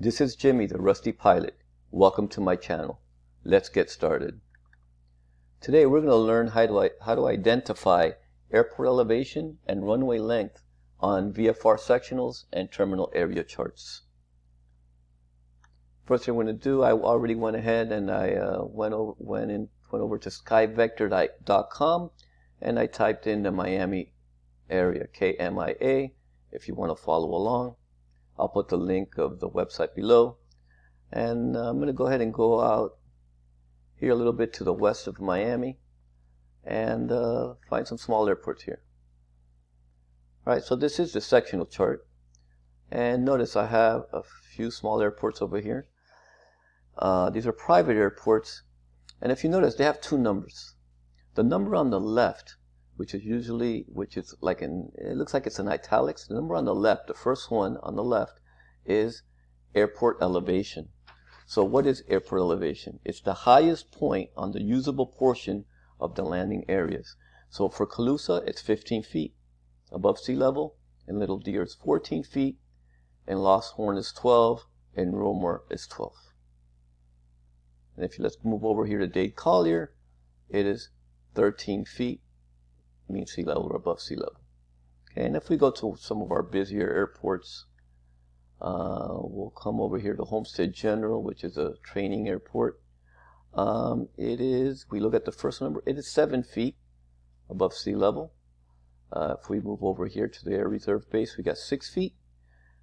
This is Jimmy, the Rusty Pilot. Welcome to my channel. Let's get started. Today we're going to learn how to identify airport elevation and runway length on VFR sectionals and terminal area charts. First thing we're going to do, I already went ahead and I went over to skyvector.com and I typed in the Miami area, KMIA, if you want to follow along. I'll put the link of the website below. And I'm going to go ahead and go out here a little bit to the west of Miami and find some small airports here. Alright, so this is the sectional chart. And notice I have a few small airports over here. These are private airports. And if you notice, they have two numbers. The number on the left, which is like it looks like it's in italics. The number on the left, the first one on the left, is airport elevation. So what is airport elevation? It's the highest point on the usable portion of the landing areas. So for Calusa, it's 15 feet above sea level, and Little Deer is 14 feet, and Lost Horn is 12, and Romar is 12. And if let's move over here to Dade Collier, it is 13 feet. Mean sea level or above sea level. Okay, and if we go to some of our busier airports, we'll come over here to Homestead General, which is a training airport. We look at the first number, it is 7 feet above sea level. If we move over here to the Air Reserve Base, we got 6 feet.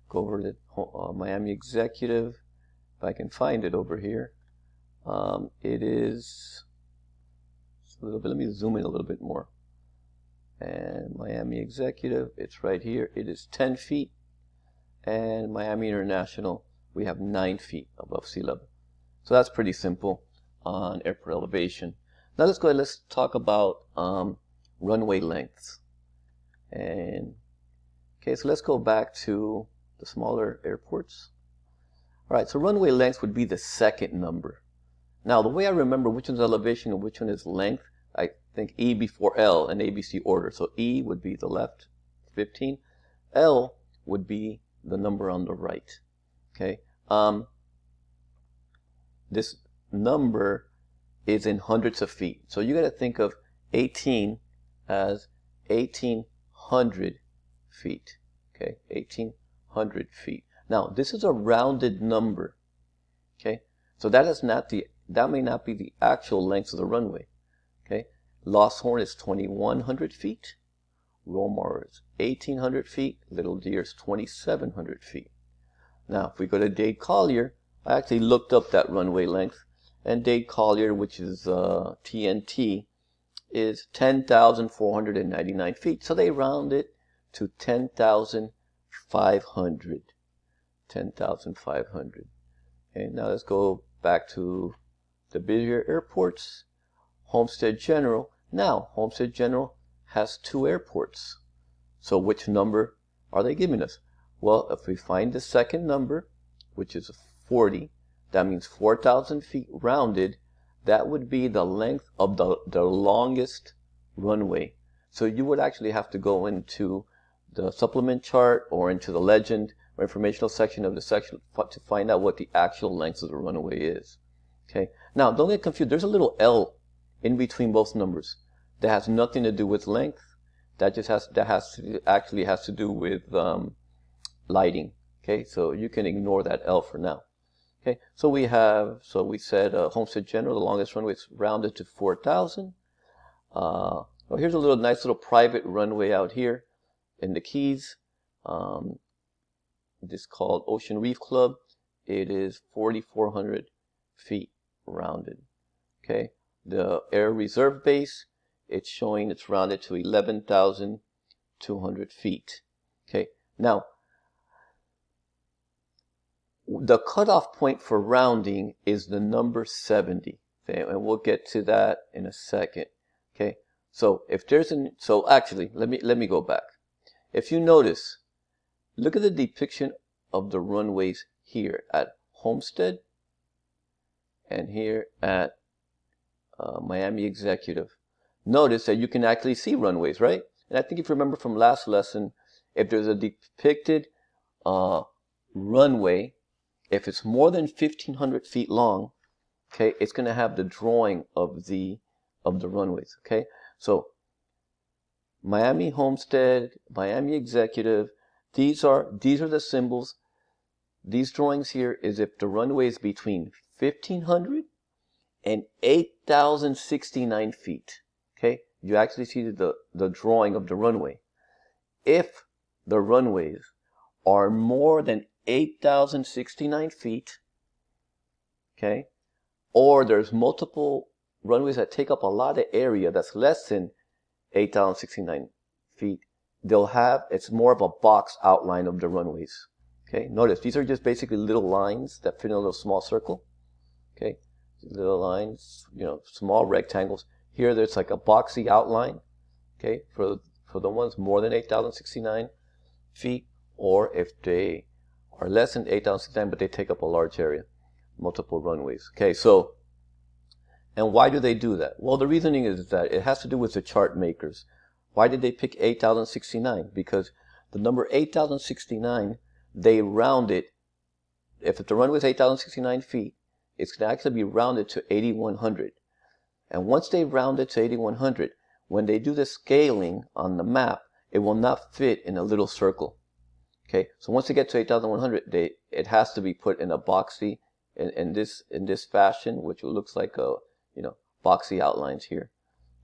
Go over to Miami Executive, if I can find it over here. It is a little bit, let me zoom in a little bit more. And Miami Executive, it's right here. It is 10 feet. And Miami International, we have 9 feet above sea level. So that's pretty simple on airport elevation. Now let's go ahead, let's talk about runway lengths. And okay, so let's go back to the smaller airports. All right, so runway length would be the second number. Now the way I remember which one's elevation and which one is length, I think E before L in ABC order. So E would be the left, 15. L would be the number on the right. Okay. This number is in hundreds of feet. So you got to think of 18 as 1800 feet. Okay, 1800 feet. Now this is a rounded number. Okay, so that may not be the actual length of the runway. Okay. Lost Horn is 2,100 feet. Romar is 1,800 feet. Little Deer is 2,700 feet. Now, if we go to Dade Collier, I actually looked up that runway length. And Dade Collier, which is TNT, is 10,499 feet. So they round it to 10,500. 10,500. Okay, now let's go back to the busier airports. Homestead General. Now, Homestead General has 2 airports. So which number are they giving us? Well, if we find the second number, which is 40, that means 4,000 feet rounded. That would be the length of the longest runway. So you would actually have to go into the supplement chart or into the legend or informational section of the section to find out what the actual length of the runway is. Okay. Now, don't get confused. There's a little L in between both numbers. That has nothing to do with length. That just has to do with lighting. Okay, so you can ignore that L for now. Okay, so we said Homestead General, the longest runway, is rounded to 4,000. Well, here's a nice little private runway out here in the Keys. This is called Ocean Reef Club. It is 4,400 feet rounded. Okay. The Air Reserve Base, it's showing it's rounded to 11,200 feet. Okay, now the cutoff point for rounding is the number 70. Okay, and we'll get to that in a second. Okay, so if there's actually let me go back. If you notice, look at the depiction of the runways here at Homestead and here at Miami Executive. Notice that you can actually see runways, right? And I think if you remember from last lesson, if there's a depicted runway, if it's more than 1,500 feet long, okay, it's going to have the drawing of the runways. Okay, so Miami Homestead, Miami Executive, these are the symbols. These drawings here is if the runway is between 1,500 and 8,069 feet. Okay, you actually see the drawing of the runway. If the runways are more than 8,069 feet, okay, or there's multiple runways that take up a lot of area that's less than 8,069 feet, it's more of a box outline of the runways. Okay, notice these are just basically little lines that fit in a little small circle. Okay, little lines, small rectangles. Here there's like a boxy outline. Okay, for the ones more than 8,069 feet, or if they are less than 8,069 but they take up a large area, multiple runways. Okay, so, and why do they do that? Well, the reasoning is that it has to do with the chart makers. Why did they pick 8,069? Because the number 8,069, they round it. If the runway is 8,069 feet, it's going to actually be rounded to 8,100. And once they round it to 8,100, when they do the scaling on the map, it will not fit in a little circle. Okay, so once they get to 8,100, it has to be put in a boxy, in this fashion, which looks like a boxy outlines here.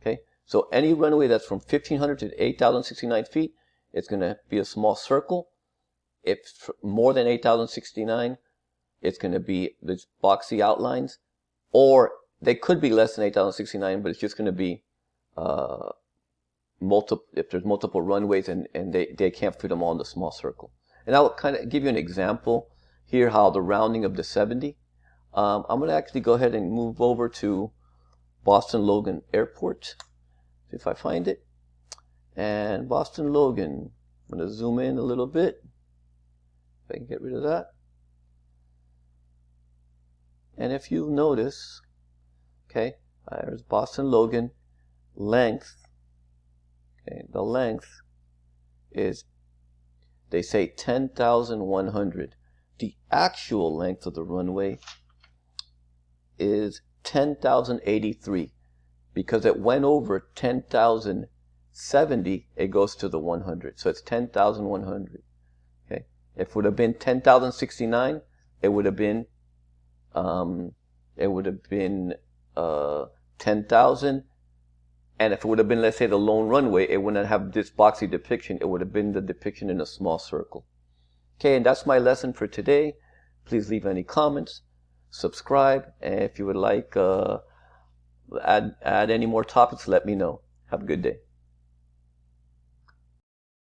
Okay, so any runway that's from 1,500 to 8,069 feet, it's going to be a small circle. If more than 8,069, it's going to be these boxy outlines, or they could be less than 8,069, but it's just going to be if there's multiple runways and they can't fit them all in the small circle. And I'll kind of give you an example here how the rounding of the 70. I'm going to actually go ahead and move over to Boston Logan Airport, see if I find it. And Boston Logan, I'm going to zoom in a little bit, if I can get rid of that. And if you notice, okay, there's Boston Logan, length. Okay, the length is, they say 10,100. The actual length of the runway is 10,083. Because it went over 10,070, it goes to the 100. So it's 10,100. Okay, if it would have been 10,069, it would have been 10,000. And if it would have been, let's say, the lone runway, it wouldn't have this boxy depiction. It would have been the depiction in a small circle. Okay, and that's my lesson for today. Please leave any comments, subscribe, and if you would like add any more topics, let me know. Have a good day.